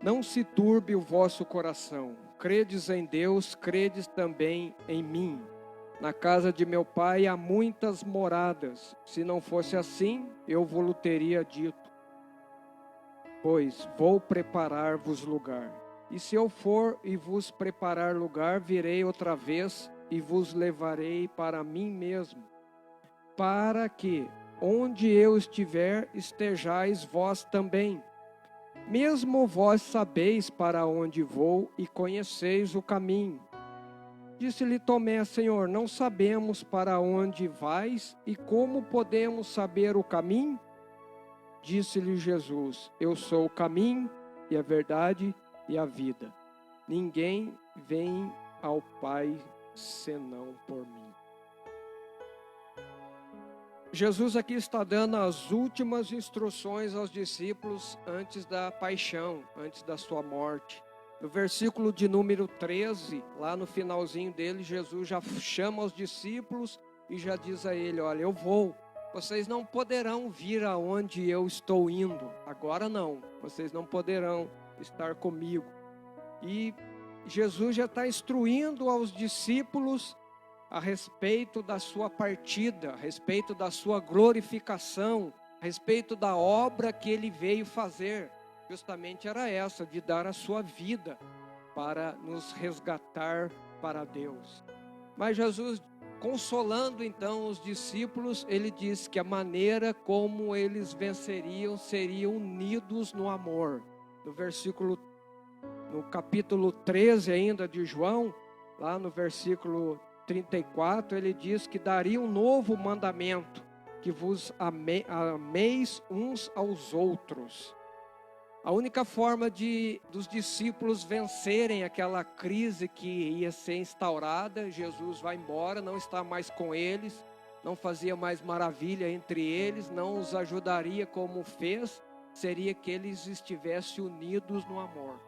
Não se turbe o vosso coração. Credes em Deus, credes também em mim. Na casa de meu pai há muitas moradas. Se não fosse assim, eu vos teria dito. Pois vou preparar-vos lugar. E se eu for e vos preparar lugar, virei outra vez e vos levarei para mim mesmo, para que, onde eu estiver, estejais vós também. Mesmo vós sabeis para onde vou e conheceis o caminho. Disse-lhe Tomé: Senhor, não sabemos para onde vais e como podemos saber o caminho? Disse-lhe Jesus: Eu sou o caminho e a verdade e a vida. Ninguém vem ao Pai senão por mim. Jesus aqui está dando as últimas instruções aos discípulos antes da paixão, antes da sua morte. No versículo de número 13, lá no finalzinho dele, Jesus já chama os discípulos e já diz a ele: olha, eu vou. Vocês não poderão vir aonde eu estou indo. Agora não. Vocês não poderão estar comigo. E Jesus já está instruindo aos discípulos a respeito da sua partida, a respeito da sua glorificação, a respeito da obra que ele veio fazer. Justamente era essa, de dar a sua vida para nos resgatar para Deus. Mas Jesus, consolando então os discípulos, ele diz que a maneira como eles venceriam seria unidos no amor. No capítulo 13 ainda de João, lá no versículo 34, ele diz que daria um novo mandamento, que vos ameis uns aos outros. A única forma dos discípulos vencerem aquela crise que ia ser instaurada, Jesus vai embora, não está mais com eles, não fazia mais maravilha entre eles, não os ajudaria como fez, seria que eles estivessem unidos no amor.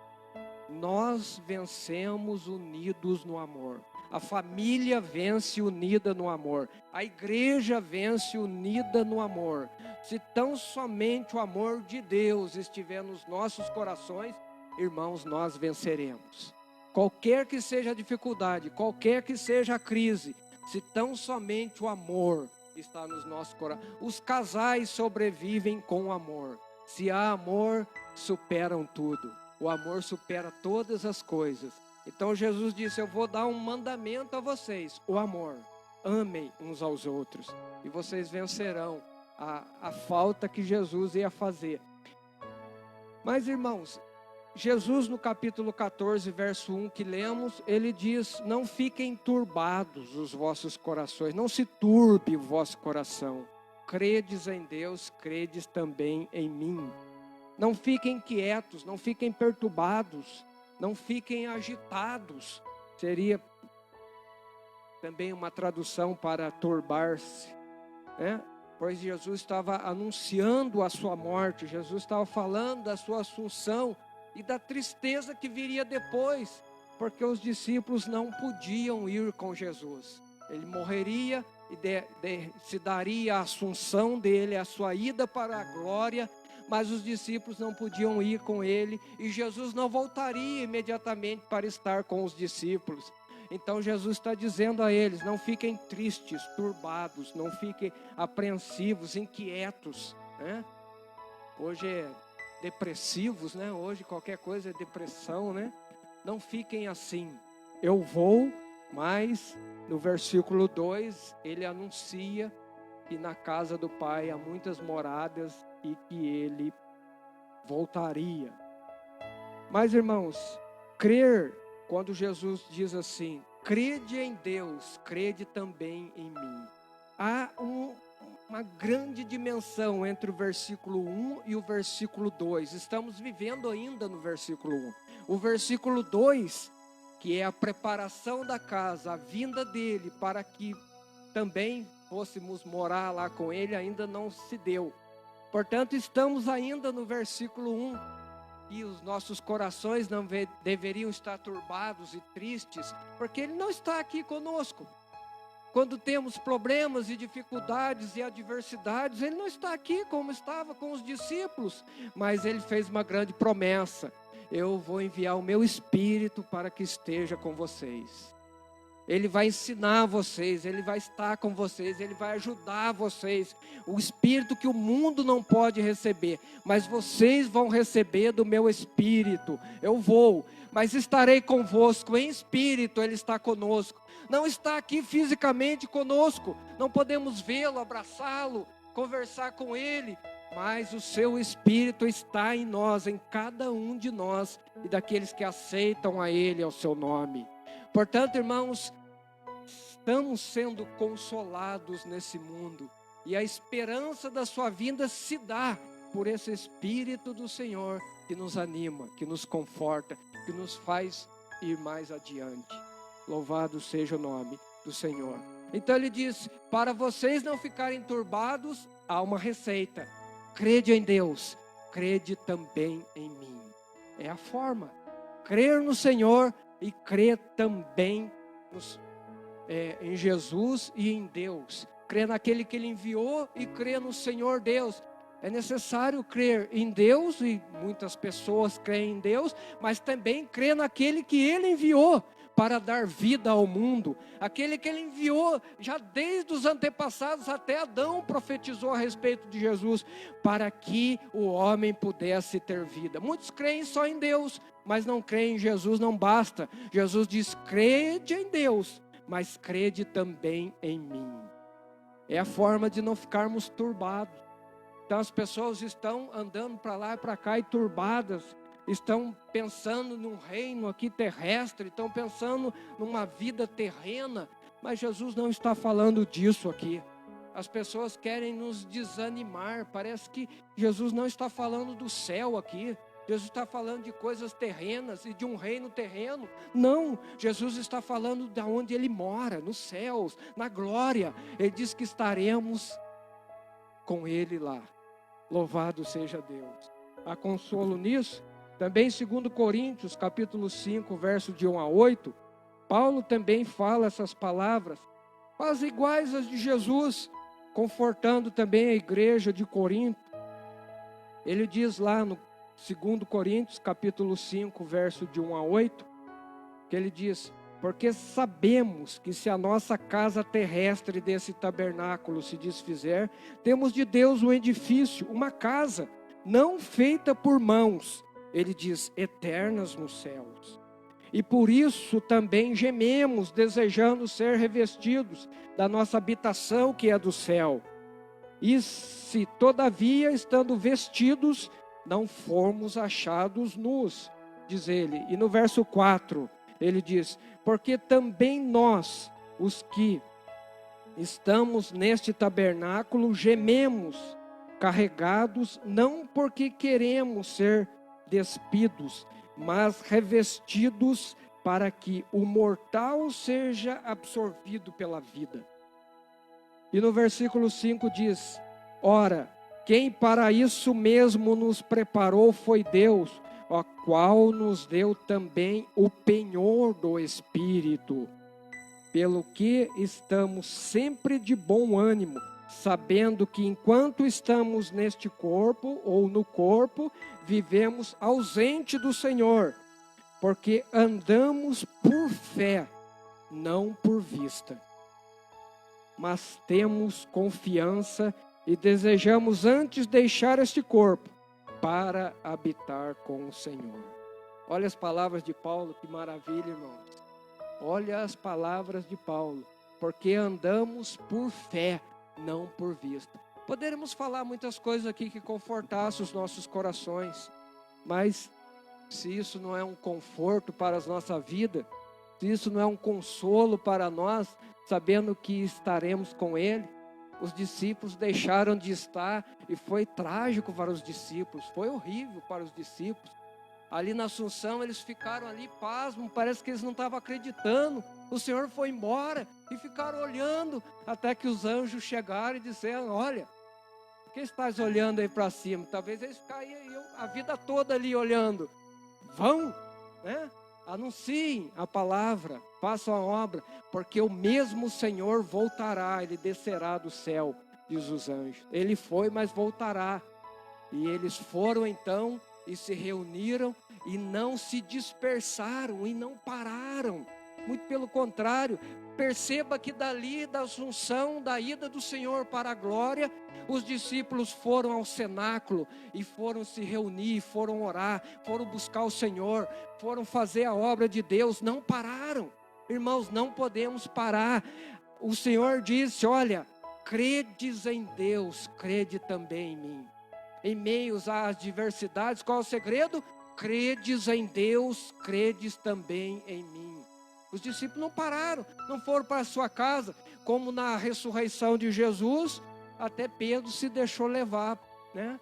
Nós vencemos unidos no amor. A família vence unida no amor. A igreja vence unida no amor. Se tão somente o amor de Deus estiver nos nossos corações, irmãos, nós venceremos. Qualquer que seja a dificuldade, qualquer que seja a crise, se tão somente o amor está nos nossos corações. Os casais sobrevivem com o amor. Se há amor, superam tudo. O amor supera todas as coisas. Então Jesus disse: eu vou dar um mandamento a vocês, o amor. Amem uns aos outros e vocês vencerão a falta que Jesus ia fazer. Mas irmãos, Jesus no capítulo 14, verso 1 que lemos, ele diz: não fiquem turbados os vossos corações, não se turbe o vosso coração. Credes em Deus, credes também em mim. Não fiquem quietos, não fiquem perturbados, não fiquem agitados. Seria também uma tradução para turbar-se, né? Pois Jesus estava anunciando a sua morte, Jesus estava falando da sua assunção e da tristeza que viria depois, porque os discípulos não podiam ir com Jesus. Ele morreria e se daria a assunção dele, a sua ida para a glória, mas os discípulos não podiam ir com ele, e Jesus não voltaria imediatamente para estar com os discípulos. Então Jesus está dizendo a eles: não fiquem tristes, turbados, não fiquem apreensivos, inquietos, né? Hoje é depressivos, né? Hoje qualquer coisa é depressão, né? Não fiquem assim. Eu vou, mas no versículo 2 ele anuncia que na casa do Pai há muitas moradas e que ele voltaria. Mas irmãos, crer, quando Jesus diz assim: crede em Deus, crede também em mim. Há uma grande dimensão entre o versículo 1 e o versículo 2. Estamos vivendo ainda no versículo 1. O versículo 2, que é a preparação da casa, a vinda dele para que também fôssemos morar lá com ele, ainda não se deu. Portanto, estamos ainda no versículo 1, e os nossos corações não deveriam estar turbados e tristes, porque ele não está aqui conosco. Quando temos problemas e dificuldades e adversidades, ele não está aqui como estava com os discípulos, mas ele fez uma grande promessa. eu vou enviar o meu Espírito para que esteja com vocês. Ele vai ensinar vocês, Ele vai estar com vocês, Ele vai ajudar vocês. O Espírito que o mundo não pode receber, mas vocês vão receber do meu Espírito. Eu vou, mas estarei convosco em espírito. Ele está conosco. Não está aqui fisicamente conosco, não podemos vê-lo, abraçá-lo, conversar com Ele, mas o seu Espírito está em nós, em cada um de nós e daqueles que aceitam a Ele, ao seu nome. Portanto, irmãos, estamos sendo consolados nesse mundo e a esperança da sua vinda se dá por esse Espírito do Senhor que nos anima, que nos conforta, que nos faz ir mais adiante. Louvado seja o nome do Senhor. Então ele diz, para vocês não ficarem turbados, há uma receita. Crede em Deus, crede também em mim. É a forma. Crer no Senhor e crer também em Jesus e em Deus. Crer naquele que Ele enviou e crer no Senhor Deus. É necessário crer em Deus, e muitas pessoas creem em Deus, mas também crer naquele que Ele enviou para dar vida ao mundo. Aquele que Ele enviou já desde os antepassados, até Adão profetizou a respeito de Jesus, para que o homem pudesse ter vida. Muitos creem só em Deus, mas não creem em Jesus, não basta. Jesus diz, crede em Deus, mas crede também em mim. É a forma de não ficarmos turbados. Então as pessoas estão andando para lá e para cá e turbadas, estão pensando num reino aqui terrestre, estão pensando numa vida terrena, mas Jesus não está falando disso aqui. As pessoas querem nos desanimar, parece que Jesus não está falando do céu aqui. Jesus está falando de coisas terrenas e de um reino terreno. Não, Jesus está falando de onde Ele mora, nos céus, na glória. Ele diz que estaremos com Ele lá. Louvado seja Deus. Há consolo nisso. Também 2 Coríntios, capítulo 5, verso de 1 a 8, Paulo também fala essas palavras, quase iguais às de Jesus, confortando também a igreja de Corinto. Ele diz lá no 2 Coríntios, capítulo 5, verso de 1 a 8, que ele diz, porque sabemos que se a nossa casa terrestre desse tabernáculo se desfizer, temos de Deus um edifício, uma casa, não feita por mãos, ele diz, eternas nos céus. E por isso também gememos, desejando ser revestidos da nossa habitação que é do céu. E se todavia, estando vestidos, não formos achados nus, diz ele. E no verso 4, ele diz, porque também nós, os que estamos neste tabernáculo, gememos, carregados, não porque queremos ser despidos, mas revestidos para que o mortal seja absorvido pela vida. E no versículo 5 diz, ora, quem para isso mesmo nos preparou foi Deus, o qual nos deu também o penhor do Espírito, pelo que estamos sempre de bom ânimo, sabendo que enquanto estamos neste corpo ou no corpo, vivemos ausente do Senhor, porque andamos por fé, não por vista. Mas temos confiança e desejamos antes deixar este corpo para habitar com o Senhor. Olha as palavras de Paulo, que maravilha, irmãos. Olha as palavras de Paulo, porque andamos por fé, não por vista. Poderíamos falar muitas coisas aqui que confortassem os nossos corações, mas se isso não é um conforto para a nossa vida, se isso não é um consolo para nós, sabendo que estaremos com Ele, os discípulos deixaram de estar e foi trágico para os discípulos, foi horrível para os discípulos. Ali na Assunção eles ficaram ali pasmos, parece que eles não estavam acreditando. O Senhor foi embora e ficaram olhando até que os anjos chegaram e disseram, olha, por que estás olhando aí para cima? Talvez eles ficariam a vida toda ali olhando. Vão, né? Anunciem a palavra, façam a obra, porque o mesmo Senhor voltará, Ele descerá do céu, diz os anjos. Ele foi, mas voltará. E eles foram então e se reuniram e não se dispersaram e não pararam. Muito pelo contrário, perceba que dali da assunção, da ida do Senhor para a glória, os discípulos foram ao cenáculo e foram se reunir, foram orar, foram buscar o Senhor, foram fazer a obra de Deus, não pararam. Irmãos, não podemos parar. O Senhor disse, olha, credes em Deus, crede também em mim. Em meio às adversidades, qual é o segredo? Credes em Deus, credes também em mim. Os discípulos não pararam, não foram para a sua casa, como na ressurreição de Jesus, até Pedro se deixou levar, né?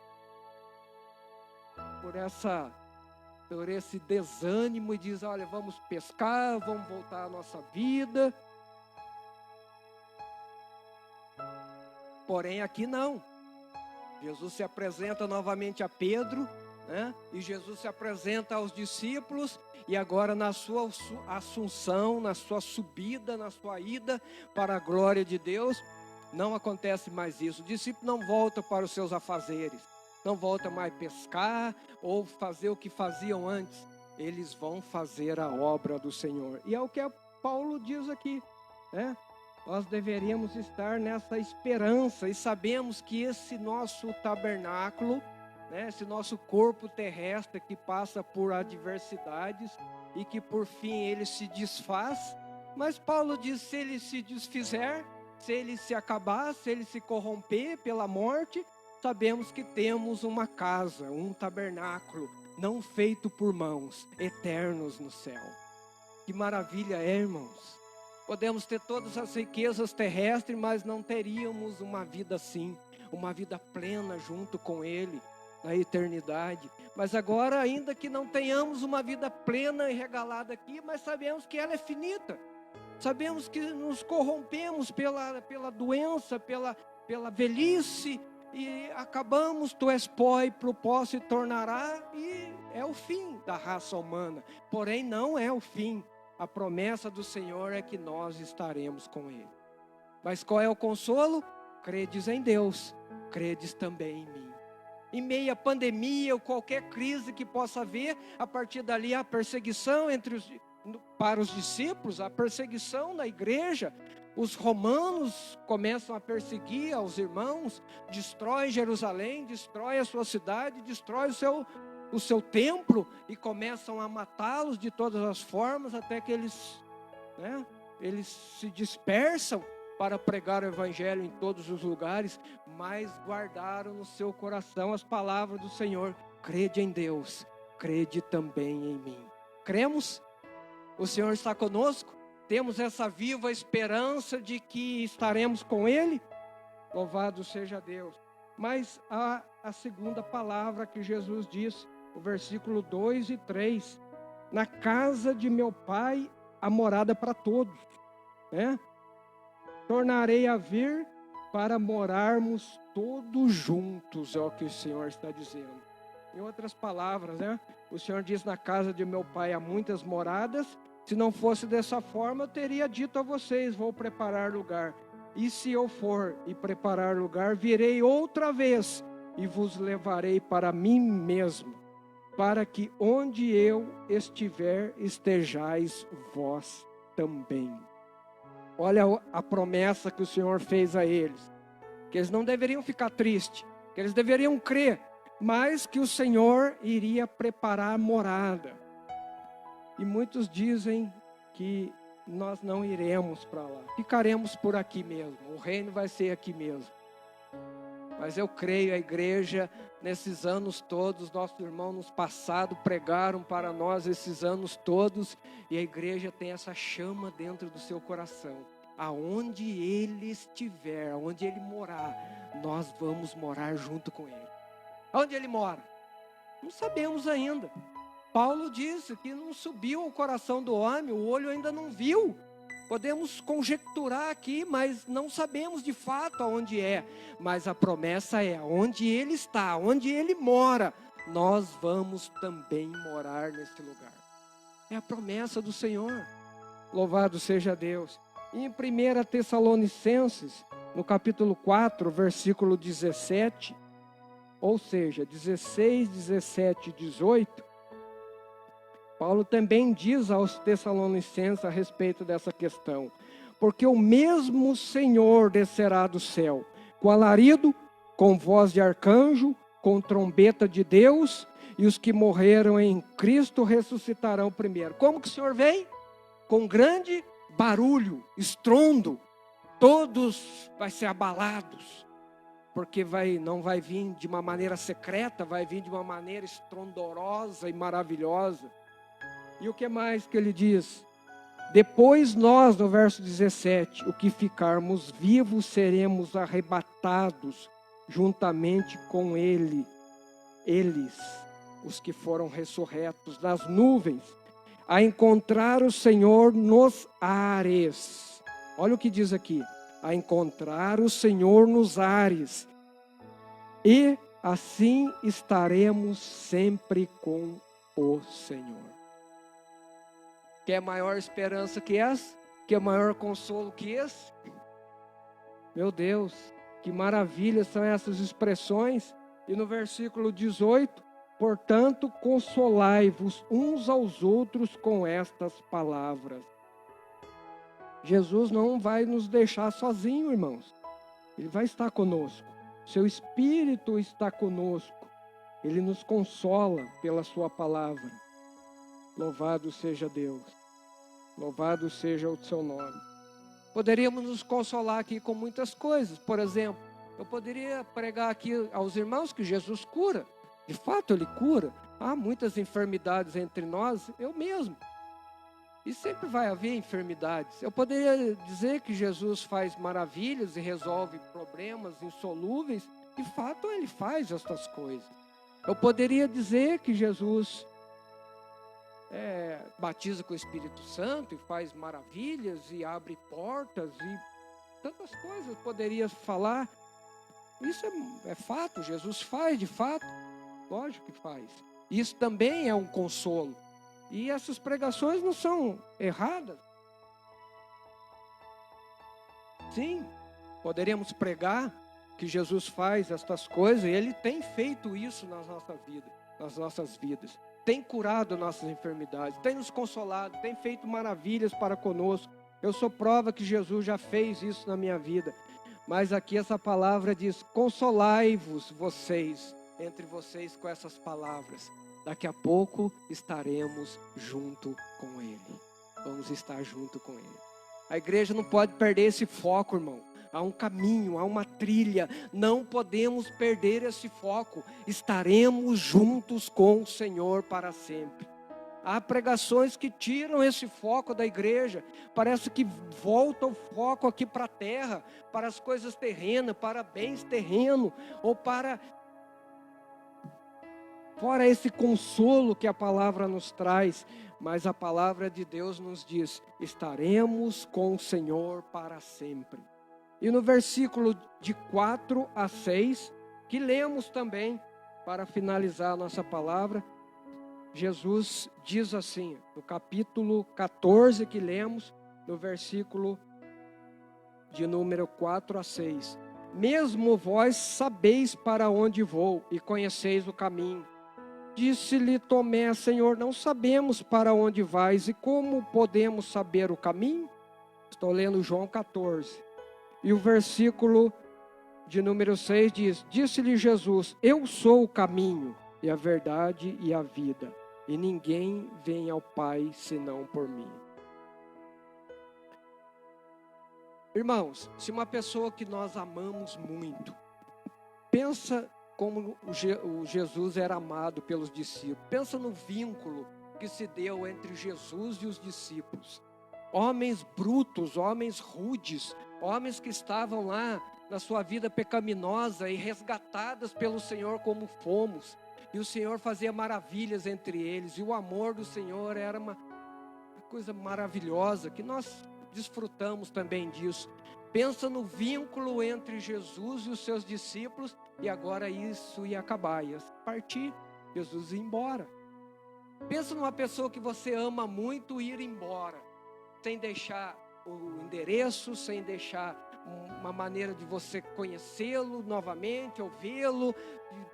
Por esse desânimo e diz, olha, vamos pescar, vamos voltar à nossa vida. Porém aqui não. Jesus se apresenta novamente a Pedro, né? E Jesus se apresenta aos discípulos, e agora na sua assunção, na sua subida, na sua ida para a glória de Deus, não acontece mais isso. O discípulo não volta para os seus afazeres, não volta mais pescar ou fazer o que faziam antes. Eles vão fazer a obra do Senhor. E é o que Paulo diz aqui, né? Nós deveríamos estar nessa esperança e sabemos que esse nosso tabernáculo, né, esse nosso corpo terrestre que passa por adversidades e que por fim ele se desfaz, mas Paulo diz, se ele se desfizer, se ele se acabar, se ele se corromper pela morte, sabemos que temos uma casa, um tabernáculo, não feito por mãos, eternos no céu. Que maravilha é, irmãos? Podemos ter todas as riquezas terrestres, mas não teríamos uma vida assim, uma vida plena junto com Ele, na eternidade. Mas agora, ainda que não tenhamos uma vida plena e regalada aqui, mas sabemos que ela é finita. Sabemos que nos corrompemos pela doença, pela velhice, e acabamos, tu és pó e pro pó se tornará, e é o fim da raça humana. Porém, não é o fim. A promessa do Senhor é que nós estaremos com Ele. Mas qual é o consolo? Credes em Deus, credes também em mim. Em meio à pandemia ou qualquer crise que possa haver, a partir dali a perseguição para os discípulos, a perseguição na igreja. Os romanos começam a perseguir aos irmãos, destrói Jerusalém, destrói a sua cidade, destrói o seu templo e começam a matá-los de todas as formas, até que eles se dispersam para pregar o evangelho em todos os lugares, mas guardaram no seu coração as palavras do Senhor: crede em Deus, crede também em mim. Cremos? O Senhor está conosco? Temos essa viva esperança de que estaremos com Ele? Louvado seja Deus. Mas há a segunda palavra que Jesus diz, o versículo 2 e 3. Na casa de meu Pai há morada para todos, né? Tornarei a vir para morarmos todos juntos, é o que o Senhor está dizendo. Em outras palavras, né? O Senhor diz, na casa de meu Pai há muitas moradas. Se não fosse dessa forma, eu teria dito a vocês, vou preparar lugar. E se eu for e preparar lugar, virei outra vez e vos levarei para mim mesmo, para que onde eu estiver, estejais vós também. Olha a promessa que o Senhor fez a eles, que eles não deveriam ficar tristes, que eles deveriam crer, mas que o Senhor iria preparar morada. E muitos dizem que nós não iremos para lá, ficaremos por aqui mesmo, o reino vai ser aqui mesmo. Mas eu creio, a igreja, nesses anos todos, nossos irmãos no passado pregaram para nós esses anos todos, e a igreja tem essa chama dentro do seu coração. Aonde ele estiver, aonde ele morar, nós vamos morar junto com ele. Aonde ele mora? Não sabemos ainda. Paulo disse que não subiu ao coração do homem, o olho ainda não viu. Podemos conjecturar aqui, mas não sabemos de fato aonde é. Mas a promessa é, onde ele está, onde ele mora, nós vamos também morar nesse lugar. É a promessa do Senhor. Louvado seja Deus. E em 1 Tessalonicenses, no capítulo 4, versículo 17, ou seja, 16, 17 e 18, Paulo também diz aos Tessalonicenses a respeito dessa questão. Porque o mesmo Senhor descerá do céu, com alarido, com voz de arcanjo, com trombeta de Deus, e os que morreram em Cristo ressuscitarão primeiro. Como que o Senhor vem? Com grande barulho, estrondo, todos vai ser abalados, porque não vai vir de uma maneira secreta, vai vir de uma maneira estrondorosa e maravilhosa. E o que mais que ele diz? Depois nós, no verso 17, o que ficarmos vivos seremos arrebatados juntamente com eles, os que foram ressurretos nas nuvens, a encontrar o Senhor nos ares. Olha o que diz aqui, a encontrar o Senhor nos ares, e assim estaremos sempre com o Senhor. Quer maior esperança que essa? Quer maior consolo que esse? Meu Deus, que maravilha são essas expressões. E no versículo 18, portanto, consolai-vos uns aos outros com estas palavras. Jesus não vai nos deixar sozinhos, irmãos. Ele vai estar conosco. Seu Espírito está conosco. Ele nos consola pela sua palavra. Louvado seja Deus. Louvado seja o seu nome. Poderíamos nos consolar aqui com muitas coisas. Por exemplo, eu poderia pregar aqui aos irmãos que Jesus cura. De fato, Ele cura. Há muitas enfermidades entre nós, eu mesmo. E sempre vai haver enfermidades. Eu poderia dizer que Jesus faz maravilhas e resolve problemas insolúveis. De fato, Ele faz estas coisas. Eu poderia dizer que Jesus batiza com o Espírito Santo e faz maravilhas e abre portas e tantas coisas poderia falar. Isso é fato, Jesus faz de fato, lógico que faz. Isso também é um consolo. E essas pregações não são erradas. Sim, poderíamos pregar que Jesus faz estas coisas e Ele tem feito isso nas nossas vidas. Tem curado nossas enfermidades, tem nos consolado, tem feito maravilhas para conosco. Eu sou prova que Jesus já fez isso na minha vida. Mas aqui essa palavra diz, consolai-vos entre vocês com essas palavras. Daqui a pouco estaremos junto com Ele. Vamos estar junto com Ele. A igreja não pode perder esse foco, irmão. Há um caminho, há uma trilha. Não podemos perder esse foco. Estaremos juntos com o Senhor para sempre. Há pregações que tiram esse foco da igreja. Parece que volta o foco aqui para a terra, para as coisas terrenas, para bens terrenos, ou fora esse consolo que a palavra nos traz. Mas a palavra de Deus nos diz, estaremos com o Senhor para sempre. E no versículo de 4 a 6, que lemos também, para finalizar a nossa palavra, Jesus diz assim, no capítulo 14 que lemos, no versículo de número 4 a 6. Mesmo vós sabeis para onde vou e conheceis o caminho. Disse-lhe Tomé, Senhor, não sabemos para onde vais e como podemos saber o caminho? Estou lendo João 14. E o versículo de número 6 diz, disse-lhe Jesus, eu sou o caminho e a verdade e a vida, e ninguém vem ao Pai senão por mim. Irmãos, se uma pessoa que nós amamos muito, pensa como o Jesus era amado pelos discípulos, pensa no vínculo que se deu entre Jesus e os discípulos. Homens brutos, homens rudes, homens que estavam lá na sua vida pecaminosa e resgatadas pelo Senhor como fomos. E o Senhor fazia maravilhas entre eles. E o amor do Senhor era uma coisa maravilhosa, que nós desfrutamos também disso. Pensa no vínculo entre Jesus e os seus discípulos, e agora isso ia acabar, ia partir, Jesus ia embora. Pensa numa pessoa que você ama muito ir embora, sem deixar o endereço, sem deixar uma maneira de você conhecê-lo novamente, ou vê-lo,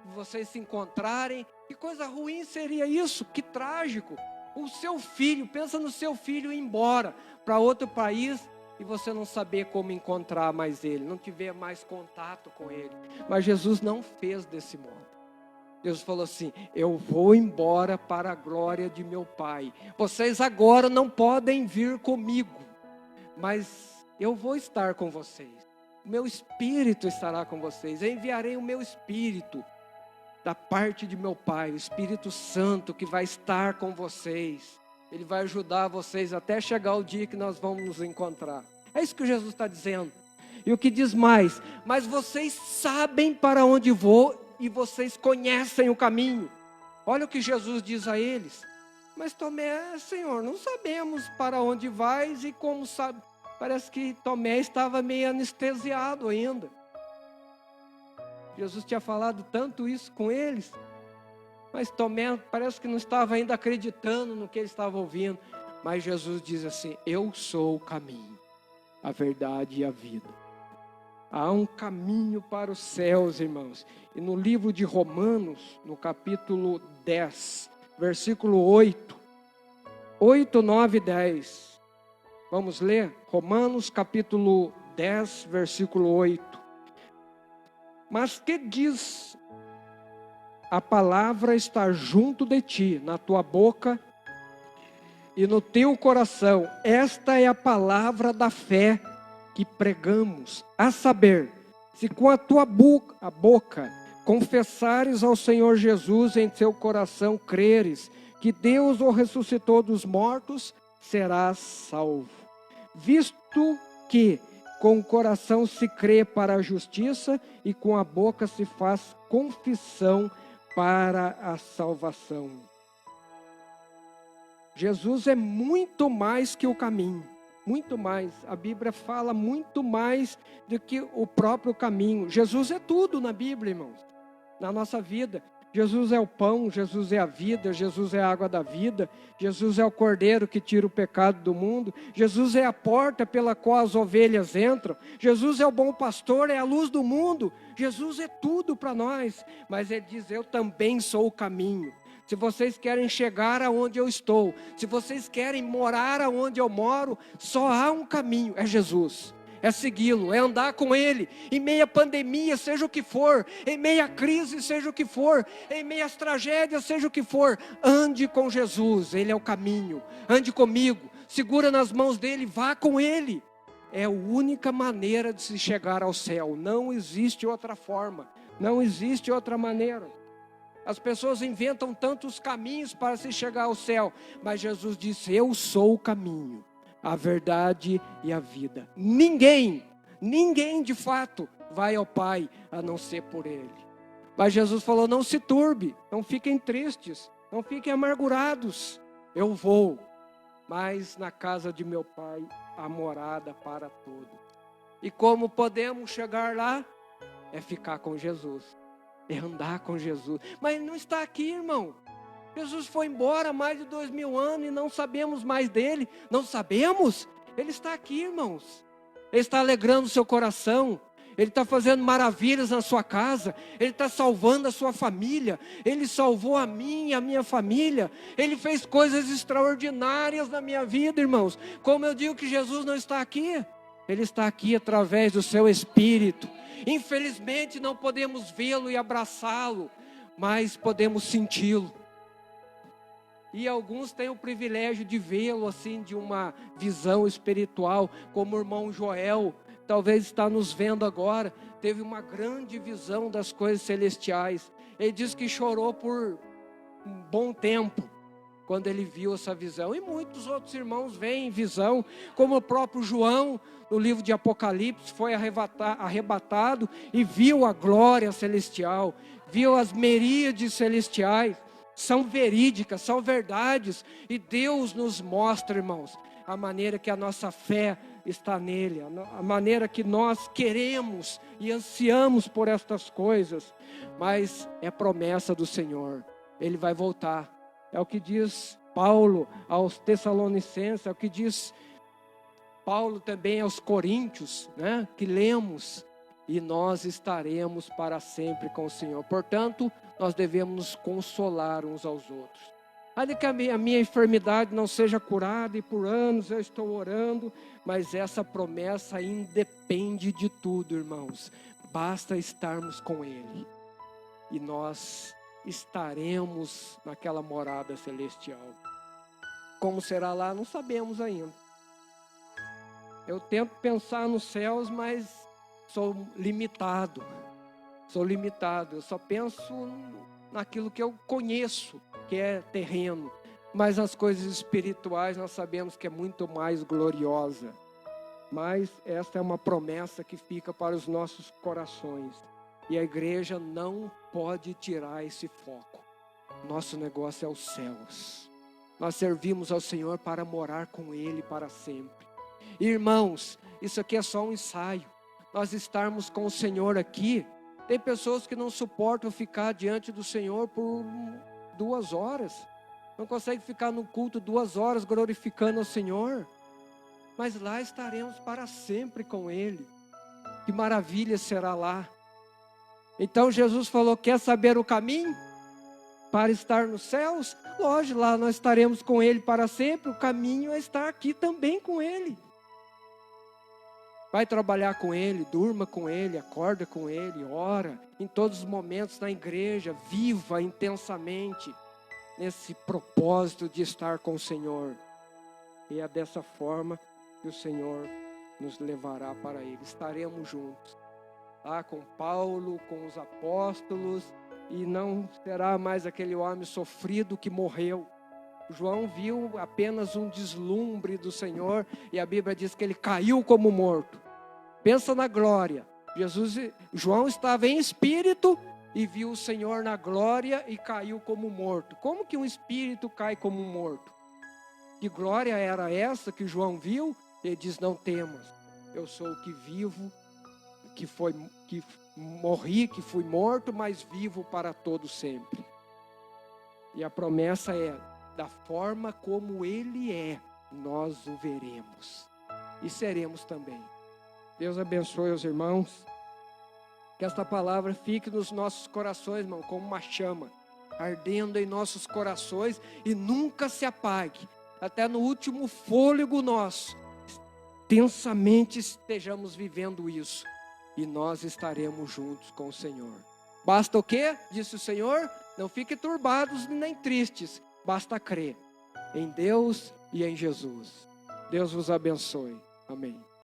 de vocês se encontrarem. Que coisa ruim seria isso, que trágico. O seu filho, pensa no seu filho ir embora para outro país e você não saber como encontrar mais ele, não tiver mais contato com ele. Mas Jesus não fez desse modo. Deus falou assim: eu vou embora para a glória de meu Pai. Vocês agora não podem vir comigo, mas eu vou estar com vocês. O meu Espírito estará com vocês. Eu enviarei o meu Espírito da parte de meu Pai, o Espírito Santo, que vai estar com vocês. Ele vai ajudar vocês até chegar o dia que nós vamos nos encontrar. É isso que Jesus está dizendo. E o que diz mais: mas vocês sabem para onde vou e vocês conhecem o caminho. Olha o que Jesus diz a eles. Mas Tomé: Senhor, não sabemos para onde vais e como sabe. Parece que Tomé estava meio anestesiado ainda. Jesus tinha falado tanto isso com eles, mas Tomé parece que não estava ainda acreditando no que ele estava ouvindo. Mas Jesus diz assim: eu sou o caminho, a verdade e a vida. Há um caminho para os céus, irmãos. E no livro de Romanos, no capítulo 10, versículo 8, 9 e 10. Vamos ler? Romanos capítulo 10, versículo 8. Mas que diz? A palavra está junto de ti, na tua boca e no teu coração. Esta é a palavra da fé que pregamos, a saber, se com a tua boca confessares ao Senhor Jesus, em teu coração creres que Deus o ressuscitou dos mortos, serás salvo. Visto que com o coração se crê para a justiça e com a boca se faz confissão para a salvação. Jesus é muito mais que o caminho, muito mais. A Bíblia fala muito mais do que o próprio caminho. Jesus é tudo na Bíblia, irmãos, na nossa vida. Jesus é o pão, Jesus é a vida, Jesus é a água da vida, Jesus é o cordeiro que tira o pecado do mundo, Jesus é a porta pela qual as ovelhas entram, Jesus é o bom pastor, é a luz do mundo, Jesus é tudo para nós. Mas ele diz: eu também sou o caminho. Se vocês querem chegar aonde eu estou, se vocês querem morar aonde eu moro, só há um caminho, é Jesus. É segui-lo, é andar com Ele, em meia pandemia, seja o que for, em meia crise, seja o que for, em meias tragédias, seja o que for, ande com Jesus, Ele é o caminho, ande comigo, segura nas mãos dEle, vá com Ele. É a única maneira de se chegar ao céu, não existe outra forma, não existe outra maneira. As pessoas inventam tantos caminhos para se chegar ao céu, mas Jesus disse: eu sou o caminho, a verdade e a vida. Ninguém de fato vai ao Pai a não ser por Ele. Mas Jesus falou: não se turbe, não fiquem tristes, não fiquem amargurados. Eu vou, mas na casa de meu Pai há morada para todos. E como podemos chegar lá? É ficar com Jesus, é andar com Jesus. Mas Ele não está aqui, irmão. Jesus foi embora há mais de 2000 anos e não sabemos mais dele. Não sabemos? Ele está aqui, irmãos. Ele está alegrando o seu coração. Ele está fazendo maravilhas na sua casa. Ele está salvando a sua família. Ele salvou a mim e a minha família. Ele fez coisas extraordinárias na minha vida, irmãos. Como eu digo que Jesus não está aqui? Ele está aqui através do seu Espírito. Infelizmente não podemos vê-lo e abraçá-lo, mas podemos senti-lo. E alguns têm o privilégio de vê-lo assim, de uma visão espiritual, como o irmão Joel, talvez está nos vendo agora, teve uma grande visão das coisas celestiais. Ele diz que chorou por um bom tempo, quando ele viu essa visão. E muitos outros irmãos veem visão, como o próprio João, no livro de Apocalipse, foi arrebatado e viu a glória celestial, viu as miríades celestiais. São verídicas, são verdades, e Deus nos mostra, irmãos, a maneira que a nossa fé está nele, a maneira que nós queremos e ansiamos por estas coisas, mas é promessa do Senhor, Ele vai voltar. É o que diz Paulo aos Tessalonicenses, é o que diz Paulo também aos Coríntios, né, que lemos, e nós estaremos para sempre com o Senhor. Portanto, nós devemos nos consolar uns aos outros. Ainda que a minha enfermidade não seja curada, e por anos eu estou orando, mas essa promessa independe de tudo, irmãos. Basta estarmos com Ele, e nós estaremos naquela morada celestial. Como será lá, não sabemos ainda. Eu tento pensar nos céus, mas sou limitado. Eu só penso naquilo que eu conheço, que é terreno. Mas as coisas espirituais nós sabemos que é muito mais gloriosa. Mas esta é uma promessa que fica para os nossos corações. E a igreja não pode tirar esse foco. Nosso negócio é os céus. Nós servimos ao Senhor para morar com Ele para sempre. Irmãos, isso aqui é só um ensaio. Nós estarmos com o Senhor aqui. Tem pessoas que não suportam ficar diante do Senhor por 2 horas. Não conseguem ficar no culto 2 horas glorificando ao Senhor. Mas lá estaremos para sempre com Ele. Que maravilha será lá. Então Jesus falou, quer saber o caminho para estar nos céus? Lógico, lá nós estaremos com Ele para sempre. O caminho é estar aqui também com Ele. Vai trabalhar com Ele, durma com Ele, acorda com Ele, ora. Em todos os momentos na igreja, viva intensamente nesse propósito de estar com o Senhor. E é dessa forma que o Senhor nos levará para Ele. Estaremos juntos, lá com Paulo, com os apóstolos, e não será mais aquele homem sofrido que morreu. João viu apenas um deslumbre do Senhor, e a Bíblia diz que ele caiu como morto. Pensa na glória. João estava em espírito e viu o Senhor na glória e caiu como morto. Como que um espírito cai como morto? Que glória era essa que João viu? Ele diz, não temas, eu sou o que vivo, que morri, que fui morto, mas vivo para todo sempre. E a promessa é, da forma como Ele é, nós o veremos e seremos também. Deus abençoe os irmãos. Que esta palavra fique nos nossos corações, irmão, como uma chama, ardendo em nossos corações e nunca se apague. Até no último fôlego nosso, intensamente estejamos vivendo isso. E nós estaremos juntos com o Senhor. Basta o quê? Disse o Senhor, não fiquem turbados nem tristes. Basta crer em Deus e em Jesus. Deus vos abençoe. Amém.